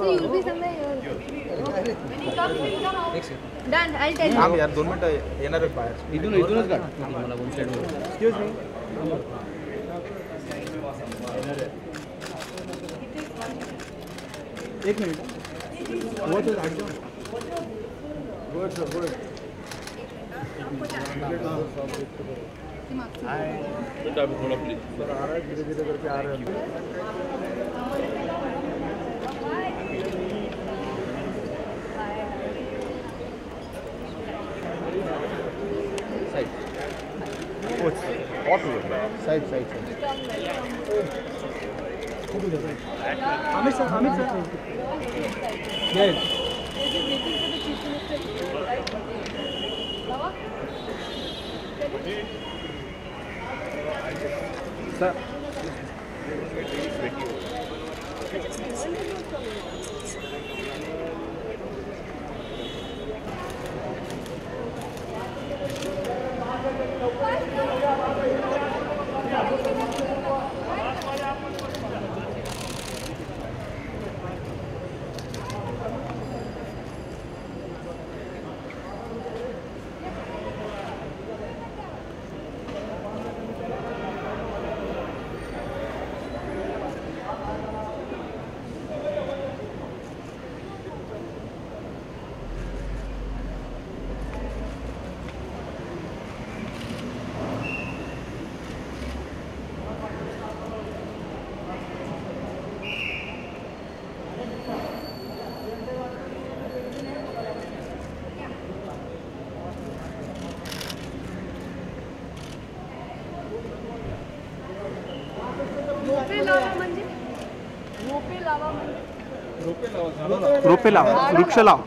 you'll be somewhere here. When he comes, out. Done. I'll tell you. थांब यार 2 मिनिटं येणार आहेत बाहेर. इथूनच काढ मला वन साइड एक्सक्यूज मी एक मिनिट वो तो हट जाओ गुड सर गुड थोड़ा प्लीज सर आ रहा है धीरे धीरे करके आ रहे हैं side side Amit sir yes sir रोपे लावा वृक्ष लाव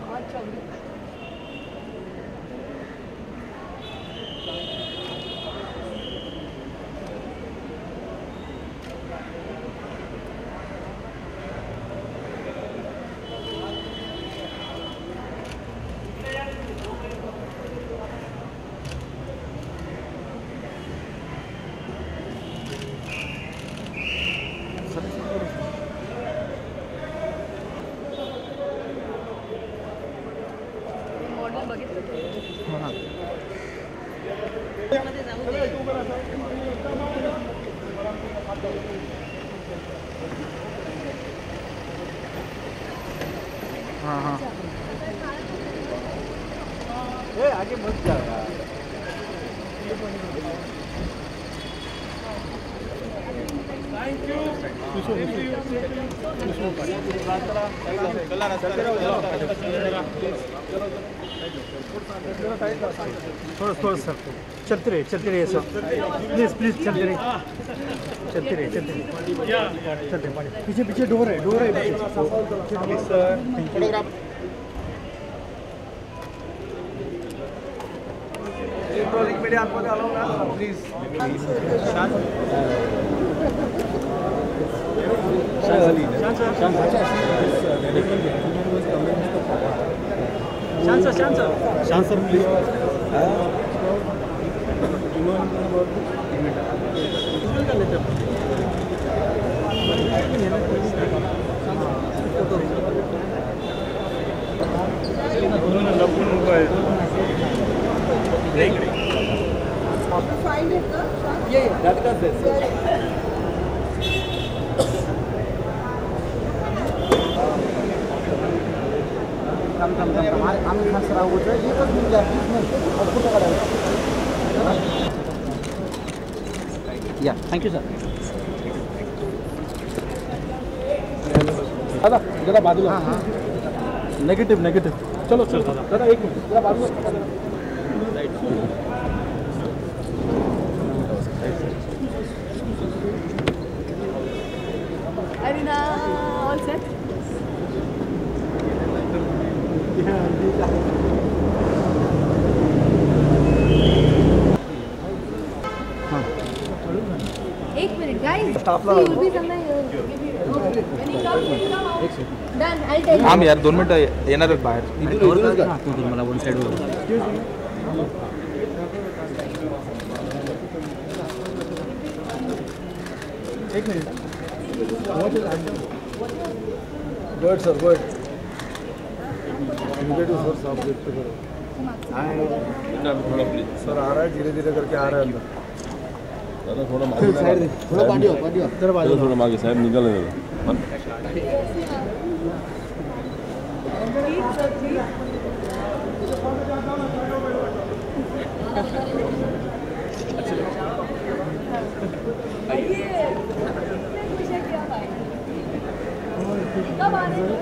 हाँ हाँ ए आगे मत जा थैंक यू थोड़ा सर चलते रहिए सर प्लीज प्लीज चलते रहिए पीछे डोर है फोटोग्राफ इलेक्ट्रॉनिक मीडिया आपको अलाउ ना प्लीज शांत सर प्लीज या थैंक यू सर दादा जरा बाजूला हाँ हाँ नेगेटिव चलो दादा एक मिनट जरा बाजूला Arina, all set? एक minute guys, you'll be somewhere here. When he comes, out. Done. I'll tell you. थांब यार 2 मिनिटं येणार आहेत बाहेर. इथूनच काढ मला वन साइड एक minute. Good sir good. Negative sir साफ देखते करो. थोड़ा प्लीज सर आ रहा है धीरे धीरे करके आ रहा है अंदर. दादा थोड़ा मागे साइड दे. थोड़ा पाठी हो इधर बाजू. थोड़ा मागे साहेब निकल दादा. कब आ रहे हैं?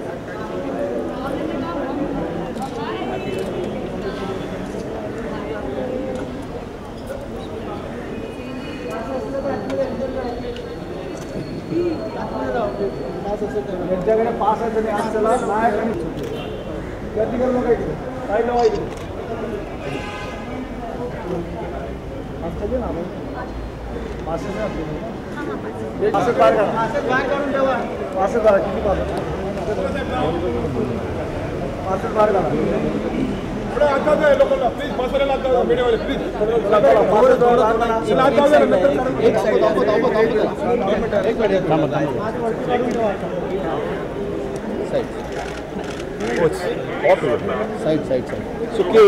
यांच्याकडे पास आहे तरी आज चला नाही गर्दी करू नका इकडे साईड लावा इकडे असं ना पासेस आहे पासेस बाहेर काढून ठेवा पासेस करा किती पासेस बाहेर काढा थोडं आता जाय लोकांना प्लीज बसायला लागता मीडियावाले प्लीज एक साईड साईड सुके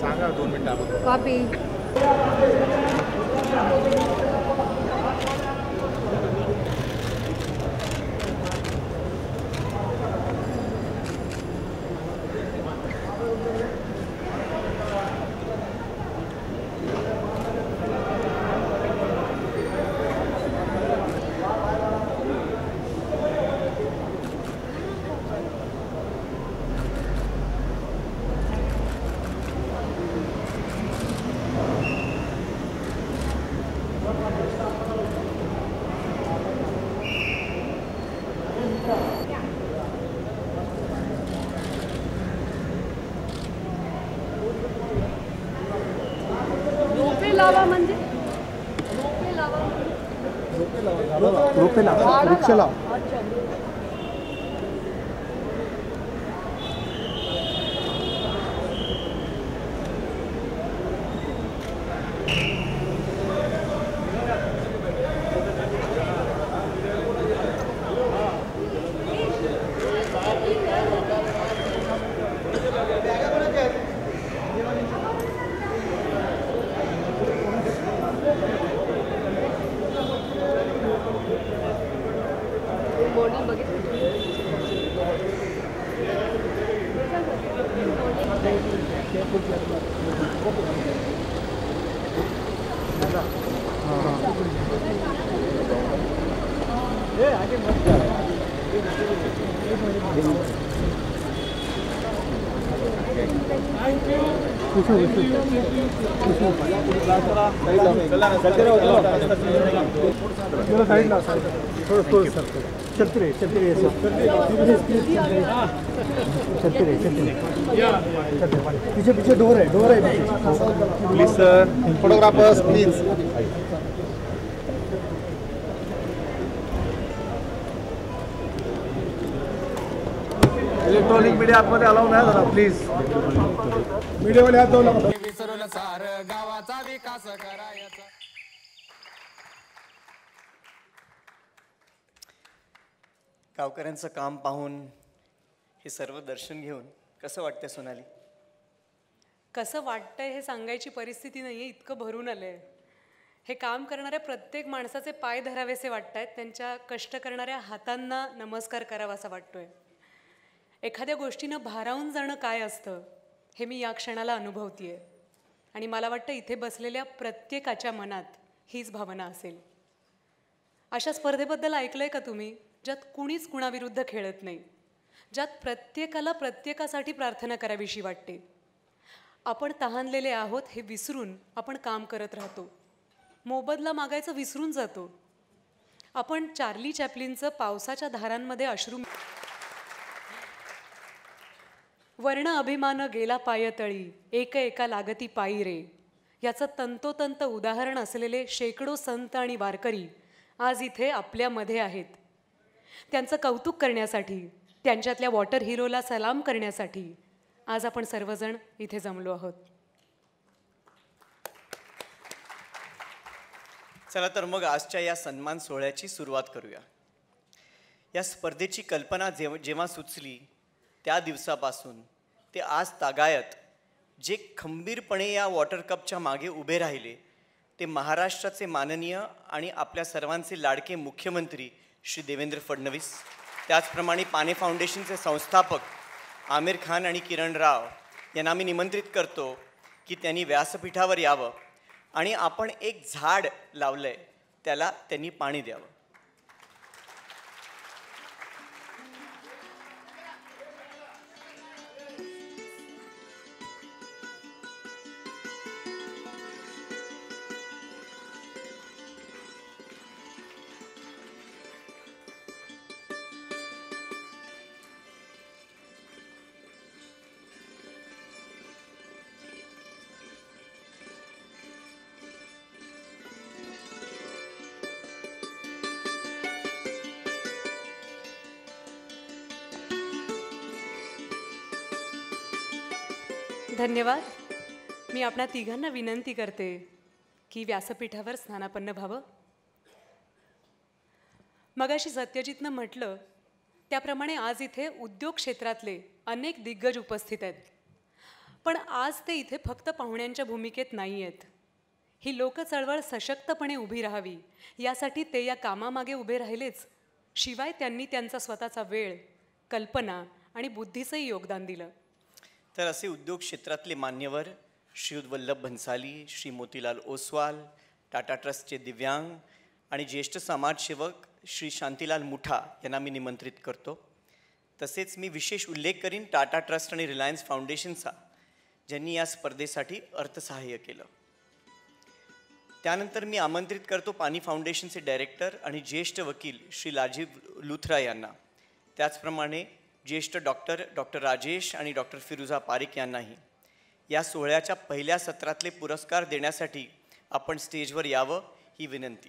सांगा 2 मिनिटं कॉपी. लावा म्हणजे रोपे लावा रिक्षा लावा. पीछे पीछे डोर है please sir. Photographers please. Electronic media आतमध्ये अलाउ नाही जरा प्लीज. मीडियावाले हात जाऊ नका. विसरून सार गावाचा विकास करायचा. गावकऱ्यांचं काम पाहून हे सर्व दर्शन घेऊन कसं वाटतंय सोनाली? कसं वाटतंय हे सांगायची परिस्थिती नाही आहे, इतकं भरून आलं आहे. हे काम करणाऱ्या प्रत्येक माणसाचे पाय धरावेसे वाटत आहेत, त्यांच्या कष्ट करणाऱ्या हातांना नमस्कार करावासा वाटतोय. एखाद्या गोष्टीनं भारावून जाणं काय असतं हे मी या क्षणाला अनुभवते आहे आणि मला वाटतं इथे बसलेल्या प्रत्येकाच्या मनात हीच भावना असेल. अशा स्पर्धेबद्दल ऐकलं आहे का तुम्ही, ज्यात कुणीच कुणाविरुद्ध खेळत नाही, ज्यात प्रत्येकाला प्रत्येकासाठी प्रार्थना करावीशी वाटते. आपण तहानलेले आहोत हे विसरून आपण काम करत राहतो, मोबदला मागायचं विसरून जातो. आपण चार्ली चॅप्लिनचं पावसाच्या धारांमध्ये अश्रू वर्ण अभिमान गेला पायतळी एक एका लागती पायी रे याचं तंतोतंत उदाहरण असलेले शेकडो संत आणि वारकरी आज इथे आपल्यामध्ये आहेत. त्यांचं कौतुक करण्यासाठी, त्यांच्यातल्या वॉटर हिरोला सलाम करण्यासाठी आज आपण सर्वजण इथे जमलो आहोत. चला तर मग आजच्या या सन्मान सोहळ्याची सुरुवात करूया. या स्पर्धेची कल्पना जेव्हा सुचली त्या दिवसापासून ते आज तागायत जे खंबीरपणे या वॉटर कपच्या मागे उभे राहिले ते महाराष्ट्राचे माननीय आणि आपल्या सर्वांचे लाडके मुख्यमंत्री श्री देवेंद्र फडणवीस, त्याचप्रमाणे पाने फाउंडेशनचे संस्थापक आमिर खान आणि किरण राव यांना मी निमंत्रित करतो की त्यांनी व्यासपीठावर यावं आणि आपण एक झाड लावलंय त्याला त्यांनी पाणी द्यावं. धन्यवाद. मी आपणा तिघांना विनंती करते की व्यासपीठावर स्थानापन्न व्हावं. मगाशी सत्यजितनं म्हटलं त्याप्रमाणे आज इथे उद्योग क्षेत्रातले अनेक दिग्गज उपस्थित आहेत. पण आज ते इथे फक्त पाहुण्यांच्या भूमिकेत नाही आहेत. ही लोकचळवळ सशक्तपणे उभी राहावी यासाठी ते या कामामागे उभे राहिलेच. शिवाय त्यांनी त्यांचा स्वतःचा वेळ, कल्पना आणि बुद्धीचंही योगदान दिलं. तर असे उद्योग क्षेत्रातले मान्यवर श्रीयुत वल्लभ भन्साली, श्री मोतीलाल ओसवाल, टाटा ट्रस्टचे दिव्यांग आणि ज्येष्ठ समाजसेवक श्री शांतीलाल मुठा यांना मी निमंत्रित करतो. तसेच मी विशेष उल्लेख करीन टाटा ट्रस्ट आणि रिलायन्स फाउंडेशनचा, ज्यांनी या स्पर्धेसाठी अर्थसहाय्य केलं. त्यानंतर मी आमंत्रित करतो पानी फाउंडेशनचे डायरेक्टर आणि ज्येष्ठ वकील श्री राजीव लुथरा यांना, त्याचप्रमाणे ज्येष्ठ डॉक्टर राजेश आणि डॉक्टर फिरुझा पारिक यांनाही. या सोहळ्याच्या पहिल्या सत्रातले पुरस्कार देण्यासाठी आपण स्टेजवर यावं ही विनंती.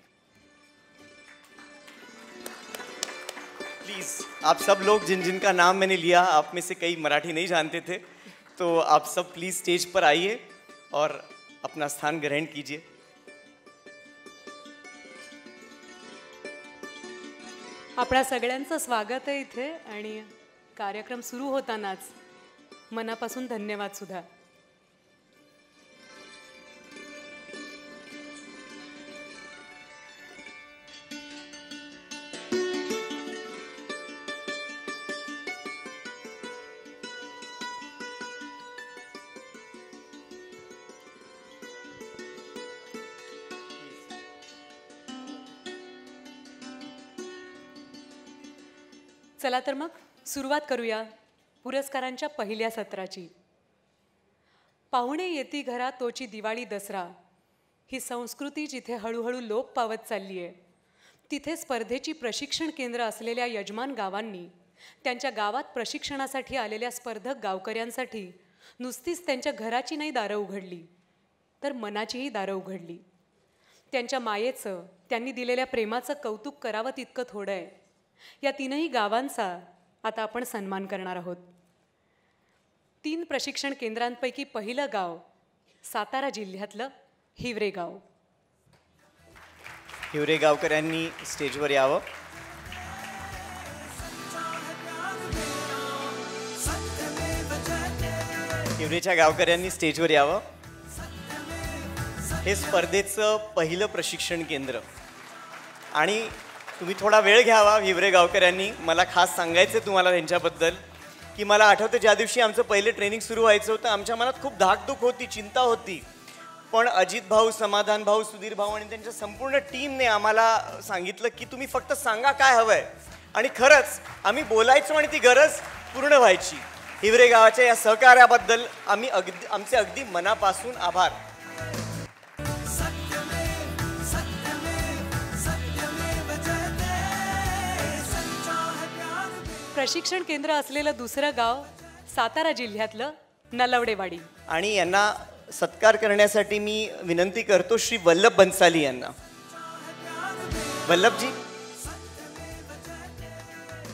प्लीज़ आप सब लोग जिन जिन का नाम मैंने लिया, आप में से कई मराठी नहीं जानते थे, तो आप सब प्लीज़ स्टेज पर आइए और अपना स्थान ग्रहण कीजिए. आपणा सगळ्यांचं स्वागत आहे इथे आणि कार्यक्रम सुरू होतानाच मनापासून धन्यवाद सुद्धा. चला तर मग सुरुवात करूया पुरस्कारांच्या पहिल्या सत्राची. पाहुणे येती घरा तोची दिवाळी दसरा ही संस्कृती जिथे हळूहळू लोप पावत चालली आहे, तिथे स्पर्धेची प्रशिक्षण केंद्र असलेल्या यजमान गावांनी त्यांच्या गावात प्रशिक्षणासाठी आलेल्या स्पर्धक गावकऱ्यांसाठी नुसतीच त्यांच्या घराची नाही दारं उघडली, तर मनाचीही दारं उघडली. त्यांच्या मायेचं, त्यांनी दिलेल्या प्रेमाचं कौतुक करावं तितकं थोडं आहे. या तीनही गावांचा आता आपण सन्मान करणार आहोत. 3 प्रशिक्षण केंद्रांपैकी पहिलं गाव सातारा जिल्ह्यातलं हिवरे गाव. हिवरे गावकऱ्यांनी स्टेजवर यावं. हिवरेच्या गावकऱ्यांनी स्टेजवर यावं. हे स्पर्धेचं पहिलं प्रशिक्षण केंद्र आणि तुम्ही थोडा वेळ घ्यावा हिवरे गावकऱ्यांनी. मला खास सांगायचं तुम्हाला त्यांच्याबद्दल की मला आठवतं ज्या दिवशी आमचं पहिलं ट्रेनिंग सुरू व्हायचं होतं, आमच्या मनात खूप धाकधूक होती, चिंता होती. पण अजित भाऊ, समाधान भाऊ, सुधीर भाऊ आणि त्यांच्या संपूर्ण टीमने आम्हाला सांगितलं की तुम्ही फक्त सांगा काय हवं आहे. आणि खरंच आम्ही बोलायचो आणि ती गरज पूर्ण व्हायची. हिवरे गावाच्या या सहकार्याबद्दल आमचे अगदी मनापासून आभार. प्रशिक्षण केंद्र असलेलं दुसरं गाव सातारा जिल्ह्यातलं नलवडेवाडी. आणि यांना सत्कार करण्यासाठी मी विनंती करतो श्री वल्लभ बन्साली यांना. वल्लभजी.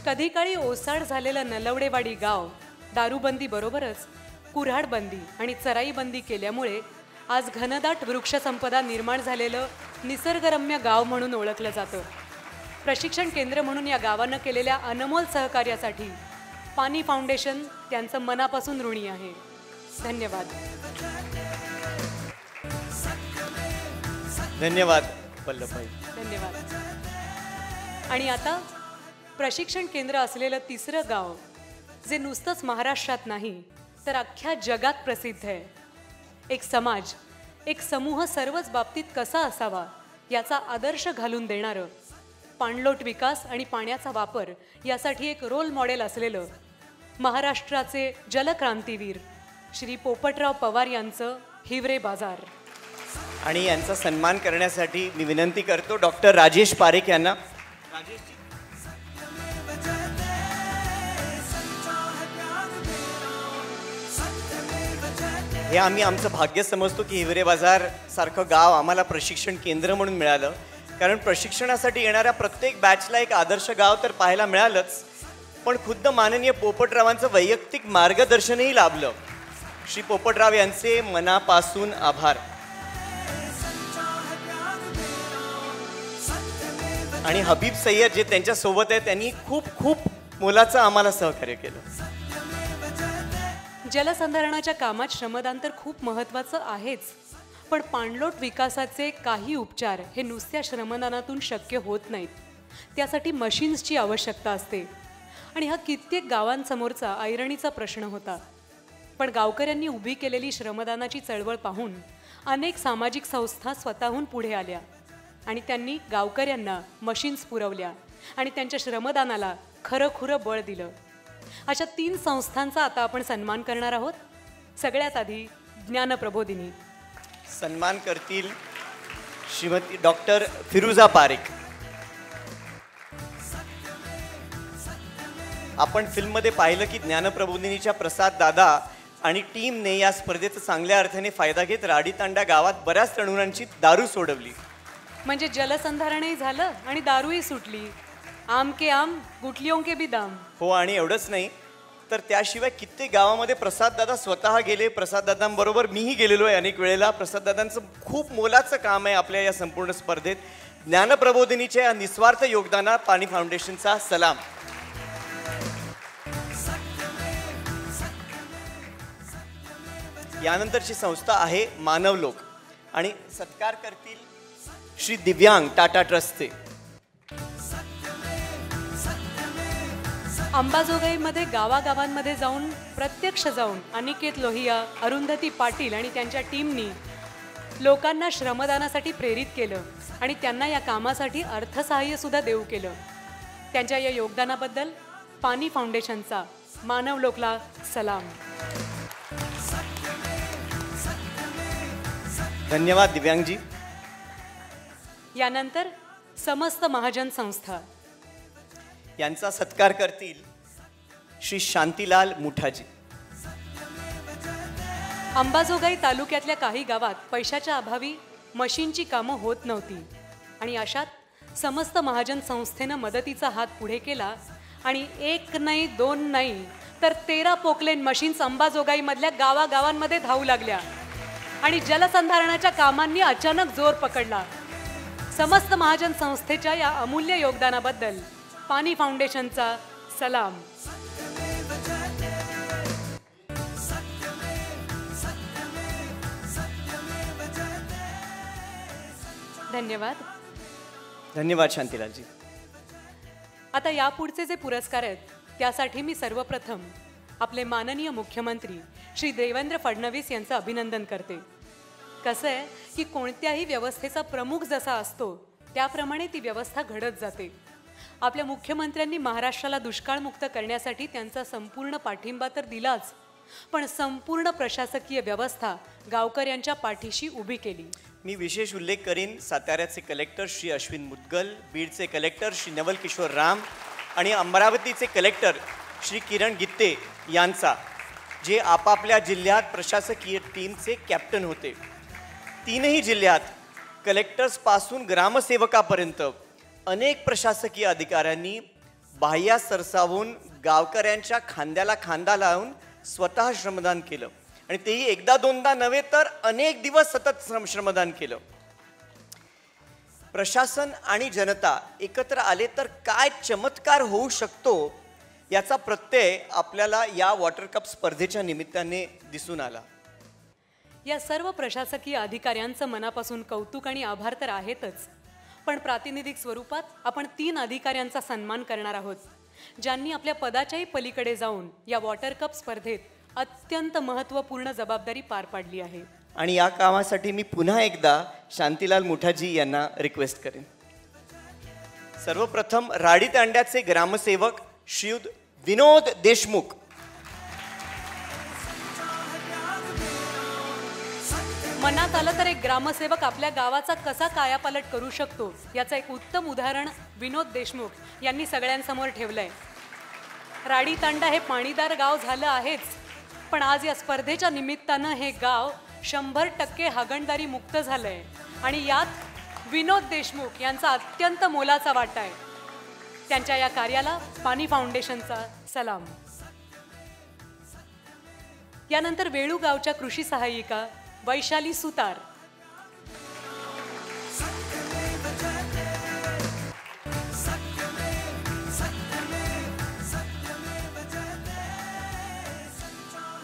कधी काळी ओसाड झालेलं नलवडेवाडी गाव दारूबंदी बरोबरच कुऱ्हाडबंदी आणि चराईबंदी केल्यामुळे आज घनदाट वृक्षसंपदा निर्माण झालेलं निसर्गरम्य गाव म्हणून ओळखलं जातं. प्रशिक्षण केंद्र म्हणून या गावानं केलेल्या अनमोल सहकार्यासाठी पाणी फाउंडेशन त्यांचं मनापासून ऋणी आहे. धन्यवाद. धन्यवाद वल्लभभाई. धन्यवाद. आणि आता प्रशिक्षण केंद्र असलेलं तिसरं गाव जे नुसतंच महाराष्ट्रात नाही तर अख्ख्या जगात प्रसिद्ध आहे. एक समाज, एक समूह सर्वच बाबतीत कसा असावा याचा आदर्श घालून देणारं, पाणलोट विकास आणि पाण्याचा वापर यासाठी एक रोल मॉडेल असलेलं महाराष्ट्राचे जलक्रांतीवीर श्री पोपटराव पवार यांचं हिवरे बाजार. आणि यांचा सन्मान करण्यासाठी मी विनंती करतो डॉक्टर राजेश पारेख यांना. हे आम्ही आमचं भाग्य समजतो की हिवरे बाजार सारखं गाव आम्हाला प्रशिक्षण केंद्र म्हणून मिळालं. कारण प्रशिक्षणासाठी येणाऱ्या प्रत्येक बॅचला एक आदर्श गाव तर पाहायला मिळालंच, पण खुद्द माननीय पोपटरावांचं वैयक्तिक मार्गदर्शनही लाभलं. श्री पोपटराव यांचे मनापासून आभार. आणि हबीब सय्यद जे त्यांच्यासोबत आहे त्यांनी खूप खूप मोलाचं आम्हाला सहकार्य केलं. जलसंधारणाच्या कामात श्रमदान तर खूप महत्त्वाचं आहेच, पण पाणलोट विकासाचे काही उपचार हे नुसत्या श्रमदानातून शक्य होत नाहीत. त्यासाठी मशीन्सची आवश्यकता असते आणि हा कित्येक गावांसमोरचा ऐरणीचा प्रश्न होता. पण गावकऱ्यांनी उभी केलेली श्रमदानाची चळवळ पाहून अनेक सामाजिक संस्था स्वतःहून पुढे आल्या आणि त्यांनी गावकऱ्यांना मशीन्स पुरवल्या आणि त्यांच्या श्रमदानाला खरंखुरं बळ दिलं. अशा 3 संस्थांचा आता आपण सन्मान करणार आहोत. सगळ्यात आधी ज्ञानप्रबोधिनी. सन्मान करतील श्रीमती डॉक्टर फिरुजा पारेख. आपण फिल्ममध्ये पाहिलं की ज्ञानप्रबोधिनीच्या प्रसाद दादा आणि टीमने या स्पर्धेचा चांगल्या अर्थाने फायदा घेत राडीतांडा गावात बऱ्याच तरुणांची दारू सोडवली. म्हणजे जलसंधारणही झालं आणि दारूही सुटली. आम के आम गुटलियों के भी दाम. हो, आणि एवढंच नाही तर त्याशिवाय कित्येक गावामध्ये प्रसाददादा स्वतः गेले. प्रसाददादांबरोबर मीही गेलेलो आहे अनेक वेळेला. प्रसाददादांचं खूप मोलाचं काम आहे आपल्या या संपूर्ण स्पर्धेत. ज्ञानप्रबोधिनीच्या या निस्वार्थ योगदाना पाणी फाउंडेशनचा सलाम. यानंतरची संस्था आहे मानवलोक आणि सत्कार करतील श्री दिव्यांग टाटा ट्रस्टचे. अंबाजोगाईमध्ये गावागावांमध्ये जाऊन प्रत्यक्ष जाऊन अनिकेत लोहिया, अरुंधती पाटील आणि त्यांच्या टीमनी लोकांना श्रमदानासाठी प्रेरित केलं आणि त्यांना या कामासाठी अर्थसहाय्य सुद्धा देऊ केलं. त्यांच्या या योगदानाबद्दल पाणी फाउंडेशनचा मानवलोकला सलाम. धन्यवाद दिव्यांगजी. यानंतर समस्त महाजन संस्था. यांचा सत्कार करतील श्री शांतीलाल मुठाजी. अंबाजोगाई तालुक्यातल्या काही गावात पैशाच्या अभावी मशीनची कामं होत नव्हती आणि अशात समस्त महाजन संस्थेनं मदतीचा हात पुढे केला आणि 1 नाही 2 नाही तर 13 पोकलेन मशीन्स अंबाजोगाईमधल्या गावागावांमध्ये धावू लागल्या आणि जलसंधारणाच्या कामांनी अचानक जोर पकडला. समस्त महाजन संस्थेच्या या अमूल्य योगदानाबद्दल पाणी फाउंडेशनचा सलाम. धन्यवाद. धन्यवाद शांतीलालजी. आता यापुढचे जे पुरस्कार आहेत त्यासाठी मी सर्वप्रथम आपले माननीय मुख्यमंत्री श्री देवेंद्र फडणवीस यांचं अभिनंदन करते. कसं आहे की कोणत्याही व्यवस्थेचा प्रमुख जसा असतो त्याप्रमाणे ती व्यवस्था घडत जाते. आपल्या मुख्यमंत्र्यांनी महाराष्ट्राला दुष्काळमुक्त करण्यासाठी त्यांचा संपूर्ण पाठिंबा तर दिलाच, पण संपूर्ण प्रशासकीय व्यवस्था गावकऱ्यांच्या पाठीशी उभी केली. मी विशेष उल्लेख करीन साताऱ्याचे कलेक्टर श्री अश्विन मुद्गल, बीडचे कलेक्टर श्री नवल किशोर राम, आणि अमरावतीचे कलेक्टर श्री किरण गित्ते यांचा, जे आपापल्या जिल्ह्यात प्रशासकीय टीमचे कॅप्टन होते. तीनही जिल्ह्यात कलेक्टर्सपासून ग्रामसेवकापर्यंत अनेक प्रशासकीय अधिकाऱ्यांनी बाह्य सरसावून गावकऱ्यांच्या खांद्याला खांदा लावून स्वतः श्रमदान केलं आणि तेही एकदा दोनदा नव्हे तर अनेक दिवस सतत श्रमदान केलं. प्रशासन आणि जनता एकत्र आले तर काय चमत्कार होऊ शकतो याचा प्रत्यय आपल्याला या वॉटर कप स्पर्धेच्या निमित्ताने दिसून आला. या सर्व प्रशासकीय अधिकाऱ्यांचं मनापासून कौतुक आणि आभार तर आहेतच, पण प्रातिनिधिक स्वरूपात आपण 3 अधिकाऱ्यांचा सन्मान करणार आहोत, ज्यांनी आपल्या पदाच्याही पलीकडे जाऊन या वॉटर कप स्पर्धेत अत्यंत महत्त्वपूर्ण जबाबदारी पार पाडली आहे. आणि या कामासाठी मी पुन्हा एकदा शांतीलाल मुठाजी यांना रिक्वेस्ट करेन. सर्वप्रथम राडी तांड्याचे ग्रामसेवक श्रीयुत विनोद देशमुख. मनात आलं तर एक ग्रामसेवक आपल्या गावाचा कसा कायापालट करू शकतो याचं एक उत्तम उदाहरण विनोद देशमुख यांनी सगळ्यांसमोर ठेवलंय. राडी तांडा हे पाणीदार गाव झालं आहेच, पण आज या स्पर्धेच्या निमित्तानं हे गाव 100% हागणदारी मुक्त झालंय आणि यात विनोद देशमुख यांचा अत्यंत मोलाचा वाटा आहे. त्यांच्या या कार्याला पाणी फाउंडेशनचा सलाम. यानंतर वेळू गावच्या कृषी सहाय्यिका वैशाली सुतार.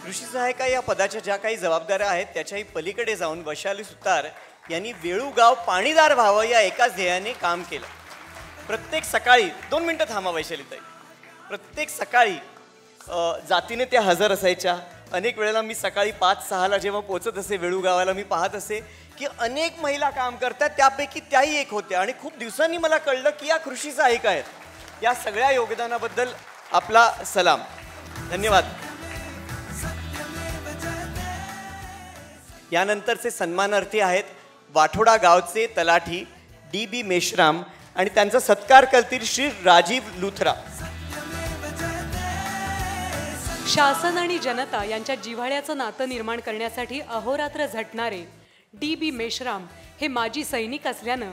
कृषी सहाय्यिका या पदाच्या ज्या काही जबाबदाऱ्या आहेत त्याच्याही पलीकडे जाऊन वैशाली सुतार यांनी वेळू गाव पाणीदार व्हावं या एकाच ध्येयाने काम केलं. प्रत्येक सकाळी 2 मिनिटं थांबा वैशालीताई. प्रत्येक सकाळी जातीने त्या हजर असायच्या. अनेक वेळेला मी सकाळी 5-6ला जेव्हा पोहोचत असे वेळू गावाला, मी पाहत असे की अनेक महिला काम करतात, त्यापैकी त्याही एक होत्या. आणि खूप दिवसांनी मला कळलं की या कृषी सहाय्यिका आहेत. या सगळ्या योगदानाबद्दल आपला सलाम, धन्यवाद. यानंतरचे सन्मानार्थी आहेत वाठोडा गावचे तलाठी DB मेश्राम आणि त्यांचा सत्कार करतील श्री राजीव लुथरा. शासन आणि जनता यांच्या जिव्हाळ्याचं नातं निर्माण करण्यासाठी अहोरात्र झटणारे DB मेश्राम हे माजी सैनिक असल्यानं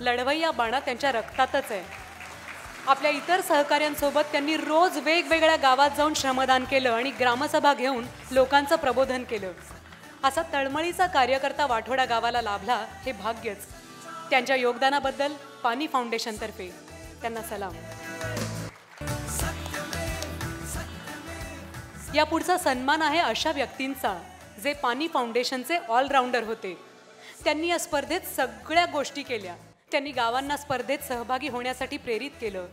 लढवय्या बाणा त्यांच्या रक्तातच आहे. आपल्या इतर सहकाऱ्यांसोबत त्यांनी रोज वेगवेगळ्या गावात जाऊन श्रमदान केलं आणि ग्रामसभा घेऊन लोकांचं प्रबोधन केलं. असा तळमळीचा कार्यकर्ता वाठोडा गावाला लाभला हे भाग्यच. त्यांच्या योगदानाबद्दल पाणी फाउंडेशनतर्फे त्यांना सलाम. या पुढचा सन्मान आहे अशा व्यक्तींचा जे पाणी फाउंडेशनचे ऑलराऊंडर होते. त्यांनी या स्पर्धेत सगळ्या गोष्टी केल्या. त्यांनी गावांना स्पर्धेत सहभागी होण्यासाठी प्रेरित केलं,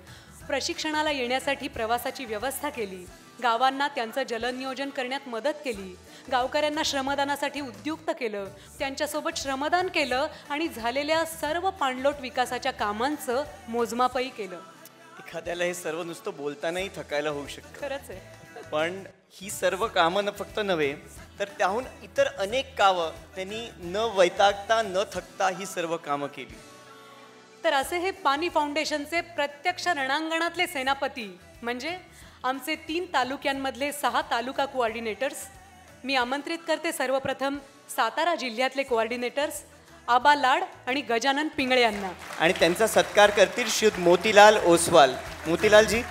प्रशिक्षणाला येण्यासाठी प्रवासाची व्यवस्था केली, गावांना त्यांचं जलनियोजन करण्यात मदत केली, गावकऱ्यांना श्रमदानासाठी उद्युक्त केलं, त्यांच्यासोबत श्रमदान केलं आणि झालेल्या सर्व पाणलोट विकासाच्या कामांचं मोजमापही केलं. एखाद्याला हे सर्व नुसतं बोलतानाही थकायला होऊ शकतं. खरंच आहे. पण ही सर्व कामं फक्त नव्हे तर त्याहून इतर अनेक कामं त्यांनी न वैतागता न थकता ही सर्व कामं केली. तर असे हे पाणी फाउंडेशनचे प्रत्यक्ष रणांगणातले सेनापती म्हणजे आमचे 3 तालुक्यांमधले 6 तालुका कोऑर्डिनेटर्स. मी आमंत्रित करते सर्वप्रथम सातारा जिल्ह्यातले कोऑर्डिनेटर्स आबा लाड आणि गजानन पिंगळे यांना. आणि त्यांचा सत्कार करतील श्री मोतीलाल ओसवाल. मोतीलालजी.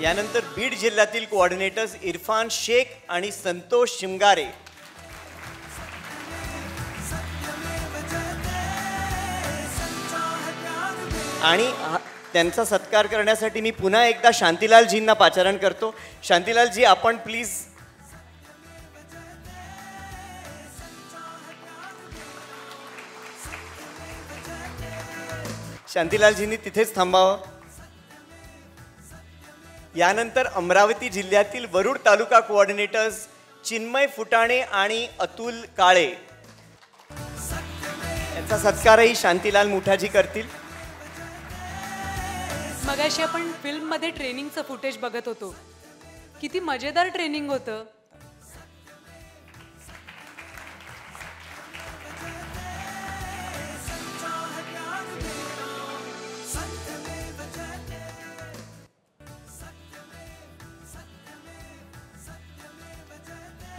यानंतर बीड जिल्ह्यातील कोऑर्डिनेटर्स इरफान शेख आणि संतोष शिमगारे. आणि त्यांचा सत्कार करण्यासाठी मी पुन्हा एकदा शांतीलालजींना पाचारण करतो. शांतीलालजी, आपण प्लीज. शांतीलालजींनी तिथेच थांबावं. यानंतर अमरावती जिल्ह्यातील वरुड तालुका कोऑर्डिनेटर्स चिन्मय फुटाणे आणि अतुल काळे यांचा सत्कारही शांतीलाल मुठाजी करतील. मगाशी आपण फिल्ममध्ये ट्रेनिंगचं फुटेज बघत होतो. किती मजेदार ट्रेनिंग होतं.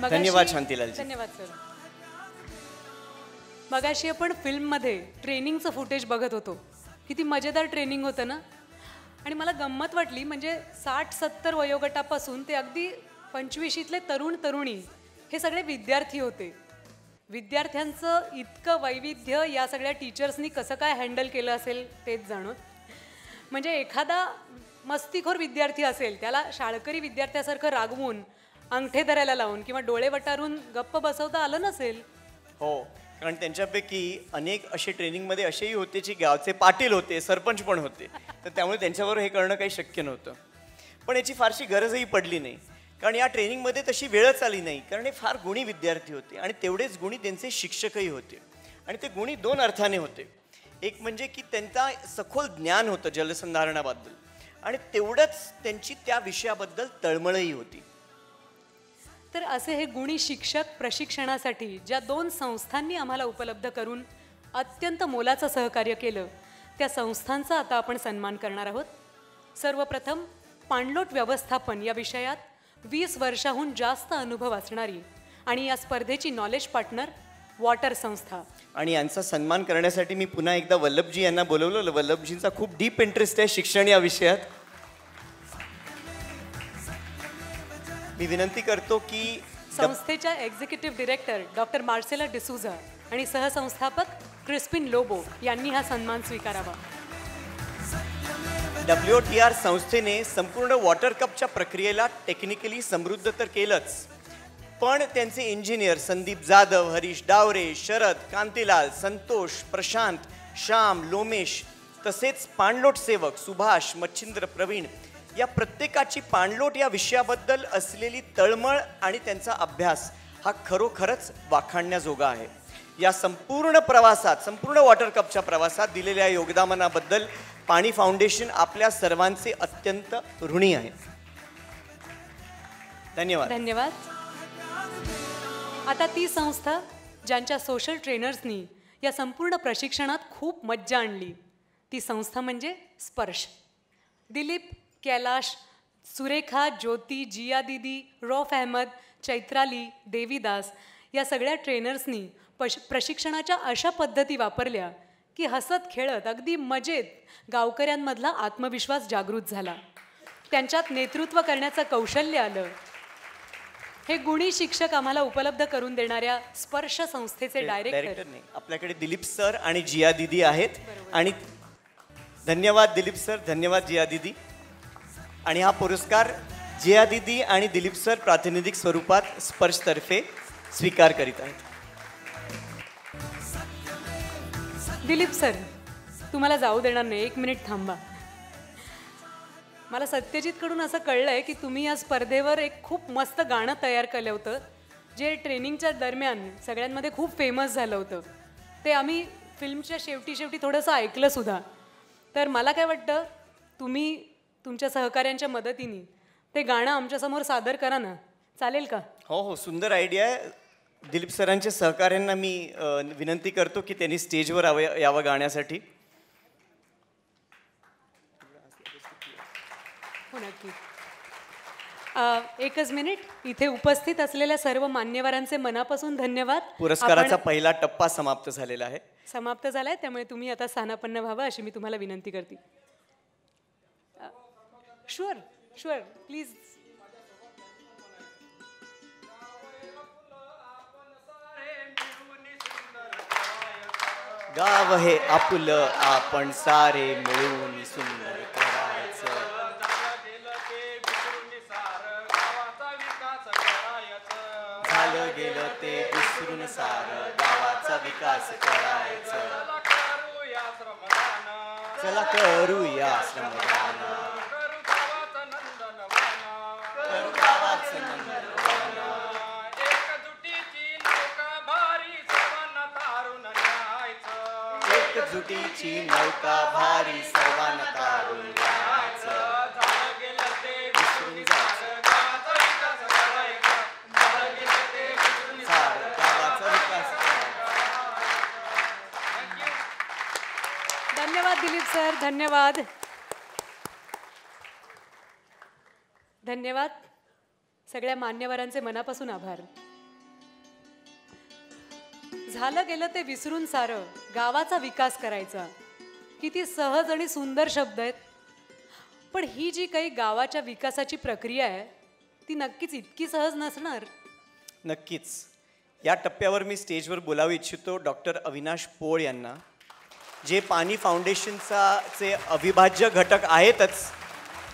धन्यवाद शांतीलालजी. धन्यवाद सर. मगाशी आपण फिल्ममध्ये ट्रेनिंगचं फुटेज बघत होतो. किती मजेदार ट्रेनिंग होतं ना. आणि मला गंमत वाटली. म्हणजे 60-70 वयोगटापासून ते अगदी 25शीतले तरुण तरुणी हे सगळे विद्यार्थी होते. विद्यार्थ्यांचं इतकं वैविध्य या सगळ्या टीचर्सनी कसं काय हँडल केलं असेल तेच जाणून. म्हणजे एखादा मस्तीखोर विद्यार्थी असेल त्याला शाळकरी विद्यार्थ्यासारखं रागवून अंगठे धरायला लावून किंवा डोळे वटारून गप्प बसवता आलं नसेल. हो, कारण त्यांच्यापैकी अनेक असे ट्रेनिंगमध्ये असेही होते जे गावचे पाटील होते, सरपंच पण होते. तर त्यामुळे त्यांच्यावर हे करणं काही शक्य नव्हतं. पण याची फारशी गरजही पडली नाही, कारण या ट्रेनिंगमध्ये तशी वेळच आली नाही. कारण हे फार गुणी विद्यार्थी होते आणि तेवढेच गुणी त्यांचे शिक्षकही होते. आणि ते गुणी 2 अर्थाने होते. एक म्हणजे की त्यांचा सखोल ज्ञान होतं जलसंधारणाबद्दल आणि तेवढंच त्यांची त्या विषयाबद्दल तळमळही होती. तर असे हे गुणी शिक्षक प्रशिक्षणासाठी ज्या 2 संस्थांनी आम्हाला उपलब्ध करून अत्यंत मोलाचं सहकार्य केलं त्या संस्थांचा आता आपण सन्मान करणार आहोत. सर्वप्रथम पाणलोट व्यवस्थापन या विषयात 20 वर्षाहून जास्त अनुभव असणारी आणि या स्पर्धेची नॉलेज पार्टनर वॉटर संस्था. आणि यांचा सन्मान करण्यासाठी मी पुन्हा एकदा वल्लभजी यांना बोलवलं. वल्लभजींचा खूप डीप इंटरेस्ट आहे शिक्षण या विषयात. मी विनंती करतो की संस्थेच्या executive director doctor Marcela D'Souza आणि सहसंस्थापक क्रिस्पिन लोबो यांनी हा सन्मान स्वीकारावा. WTR संस्थेने संपूर्ण वॉटर कपच्या प्रक्रियेला टेक्निकली समृद्ध तर केलंच, पण त्यांचे इंजिनियर संदीप जाधव, हरीश डावरे, शरद, कांतीलाल, संतोष, प्रशांत, श्याम, लोमेश तसेच पाणलोट सेवक सुभाष, मच्छिंद्र, प्रवीण या प्रत्येकाची पाणलोट या विषयाबद्दल असलेली तळमळ आणि त्यांचा अभ्यास हा खरोखरच वाखाणण्याजोगा आहे. या संपूर्ण प्रवासात, संपूर्ण वॉटर कपच्या प्रवासात दिलेल्या योगदानाबद्दल पाणी फाउंडेशन आपल्या सर्वांचे अत्यंत ऋणी आहे. धन्यवाद. धन्यवाद. आता ती संस्था ज्यांच्या सोशल ट्रेनर्सनी या संपूर्ण प्रशिक्षणात खूप मज्जा आणली ती संस्था म्हणजे स्पर्श. दिलीप, कैलाश, सुरेखा, ज्योती, जिया दीदी, रौफ अहमद, चैत्राली, देवीदास या सगळ्या ट्रेनर्सनी प्रशिक्षणाच्या अशा पद्धती वापरल्या की हसत खेळत अगदी मजेत गावकऱ्यांमधला आत्मविश्वास जागृत झाला. त्यांच्यात नेतृत्व करण्याचं कौशल्य आलं. हे गुणी शिक्षक आम्हाला उपलब्ध करून देणाऱ्या स्पर्श संस्थेचे डायरेक्टर नाही, आपल्याकडे दिलीप सर आणि जिया दीदी आहेत. आणि धन्यवाद दिलीप सर, धन्यवाद जिया दीदी. आणि हा पुरस्कार जिया दीदी आणि दिलीप सर प्रातिनिधिक स्वरूपात स्पर्शतर्फे स्वीकार करीत आहेत. दिलीप सर, तुम्हाला जाऊ देणार नाही, 1 मिनिट थांबा. मला सत्यजितकडून असं कळलंय की तुम्ही या स्पर्धेवर एक खूप मस्त गाणं तयार केलं होतं जे ट्रेनिंगच्या दरम्यान सगळ्यांमध्ये खूप फेमस झालं होतं. ते आम्ही फिल्मच्या शेवटी थोडंसं ऐकलं सुद्धा. तर मला काय वाटतं, तुम्ही तुमच्या सहकाऱ्यांच्या मदतीने ते गाणं आमच्यासमोर सादर करा ना, चालेल का? हो हो, सुंदर आयडिया आहे. दिलीप सरांच्या सहकाऱ्यांना मी विनंती करतो की त्यांनी स्टेजवर यावं गाण्यासाठी. हो नक्की. 1च मिनिट. इथे उपस्थित असलेल्या सर्व मान्यवरांचे मनापासून धन्यवाद. पुरस्काराचा पहिला टप्पा समाप्त झालेला आहे. समाप्त झालाय, त्यामुळे तुम्ही आता स्थानापन्न व्हावं अशी मी तुम्हाला विनंती करते. Sure sure please. गाव हे आपुलं आपण सारे मिळून सुंदर करायचं. झालं गेलं ते विसरून सारं गावाचा विकास करायचं. चला करूया श्रमदान, करू गावाचं नंदनवन, एकजुटीची नौका भारी सर्वांना तारुण्याचं. विसरून जायचं. सारं गावाचा विकास करायचा. धन्यवाद दिलीप सर, धन्यवाद. धन्यवाद. सगळ्या मान्यवरांचे मनापासून आभार. झालं गेलं ते विसरून सारं गावाचा विकास करायचा. किती सहज आणि सुंदर शब्द आहेत. पण ही जी काही गावाच्या विकासाची प्रक्रिया आहे ती नक्कीच इतकी सहज नसणार. नक्कीच. या टप्प्यावर मी स्टेजवर बोलावू इच्छितो डॉक्टर अविनाश पोळ यांना, जे पाणी फाउंडेशनचा चे अविभाज्य घटक आहेतच,